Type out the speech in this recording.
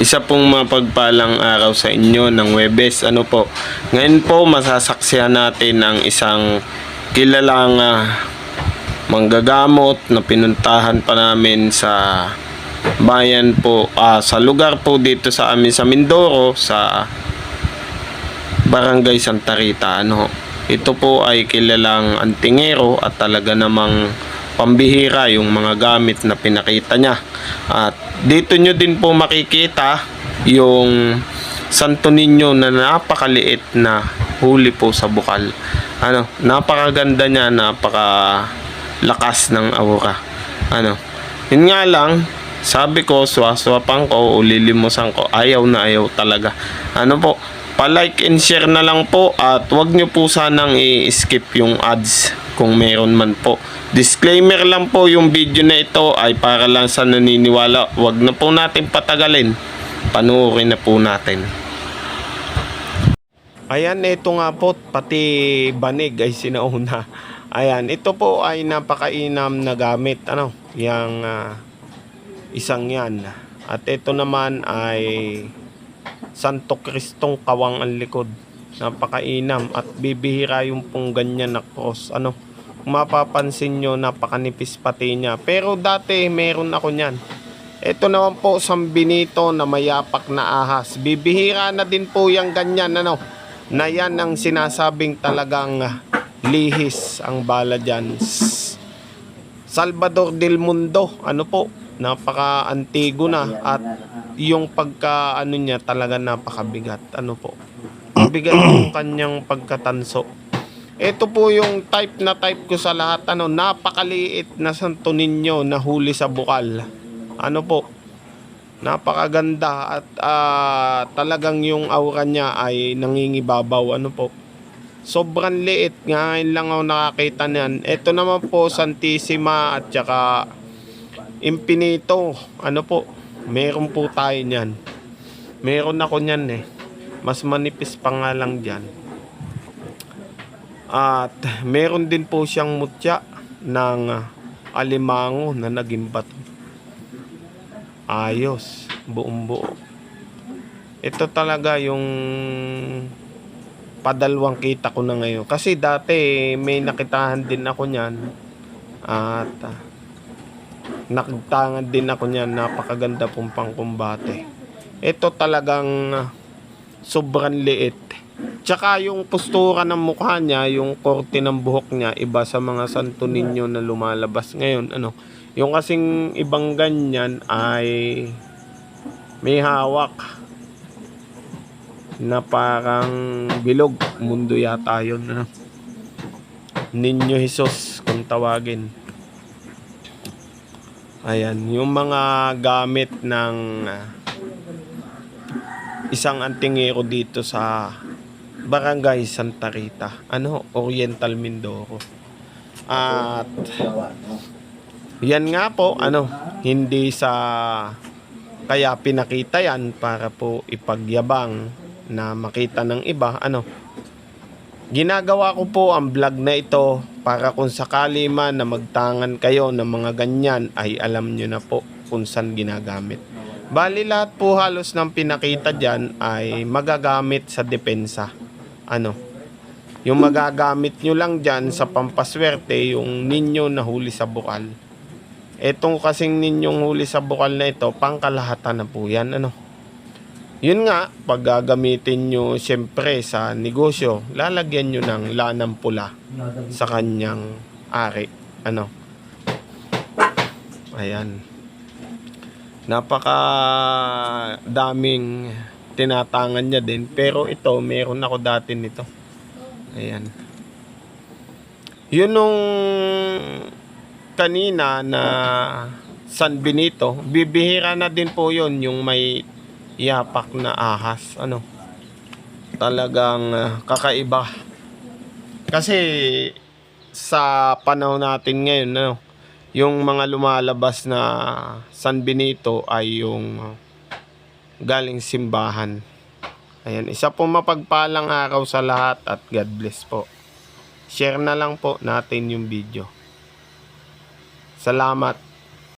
Isa pong mapagpalang araw sa inyo ng Huwebes. Ngayon po masasaksihan natin ang isang kilalang manggagamot na pinuntahan pa namin sa bayan po, sa lugar po dito sa amin sa Mindoro, sa Barangay Santa Rita. Ito po ay kilalang antingero at talaga namang pambihira yung mga gamit na pinakita niya. At dito nyo din po makikita yung Santo Niño na napakaliit na huli po sa bukal. Napakaganda niya, napakalakas ng aura. Yun nga lang, sabi ko, swaswapan ko o lilimusan ko, ayaw na ayaw talaga. Pa-like and share na lang po at wag nyo po sanang i-skip yung ads kung meron man po. Disclaimer lang po, yung video na ito ay para lang sa naniniwala. Wag na po natin patagalin. Panuorin na po natin. Ayan, ito nga po, pati banig ay sinauna. Ayan, ito po ay napakainam na gamit. Yang isang yan. At ito naman ay Santo Cristong kawang ang likod. Napakainam at bibihira yung pong ganyan na cross. Mapapansin nyo, napakanipis pati niya. Pero dati meron ako niyan. Ito naman po San Benito na mayapak na ahas. Bibihira na din po yung ganyan. Na yan ang sinasabing talagang lihis ang bala dyan. Salvador del Mundo. Napaka-antigo na at yung pagka niya talaga napakabigat. Mabigat yung kanyang pagkatanso. Ito po yung type ko sa lahat. Napakaliit na Santo Niño na huli sa bukal. Napakaganda at talagang yung aura niya ay nangingibabaw. Sobrang liit. Ngayon lang ako nakakita niyan. Ito naman po Santissima at saka Infinito. Meron po tayo niyan. Meron ako niyan Mas manipis pa nga lang dyan. At meron din po siyang mutya ng alimango na naging bato. Ayos. Buong buo. Ito talaga yung padalawang kita ko na ngayon. Kasi dati may nakitahan din ako niyan. At nakagtangan din ako niyan. Napakaganda pong pangkumbate. Ito talagang sobrang liit. Tsaka yung postura ng mukha niya, yung korte ng buhok niya, iba sa mga Santo Niño na lumalabas ngayon. Yung kasing ibang ganyan ay may hawak na parang bilog. Mundo yata yun. Niño Jesus kung tawagin. Ayan, yung mga gamit ng isang antingero dito sa Barangay Santa Rita, Oriental Mindoro. At yan nga po, hindi sa kaya pinakita yan para po ipagyabang na makita ng iba. Ginagawa ko po ang vlog na ito para kung sakali man na magtangan kayo ng mga ganyan ay alam nyo na po kung saan ginagamit. Bali lahat po halos ng pinakita dyan ay magagamit sa depensa. Yung magagamit nyo lang dyan sa pampaswerte, yung ninyo na huli sa bukal. Etong kasing ninyong huli sa bukal na ito, pangkalahatan na po yan. Yun nga, pag gagamitin nyo siyempre sa negosyo, lalagyan nyo ng lanang pula sa kanyang ari. Ayan. Napaka daming tinatangan niya din. Pero ito, meron ako dati nito. Ayan. Yun nung kanina na San Benito, bibihira na din po yun, yung may yapak na ahas. Talagang kakaiba. Kasi sa panahon natin ngayon, yung mga lumalabas na San Benito ay yung galing simbahan. Ayan, isa po mapagpalang araw sa lahat at God bless po. Share na lang po natin yung video. Salamat.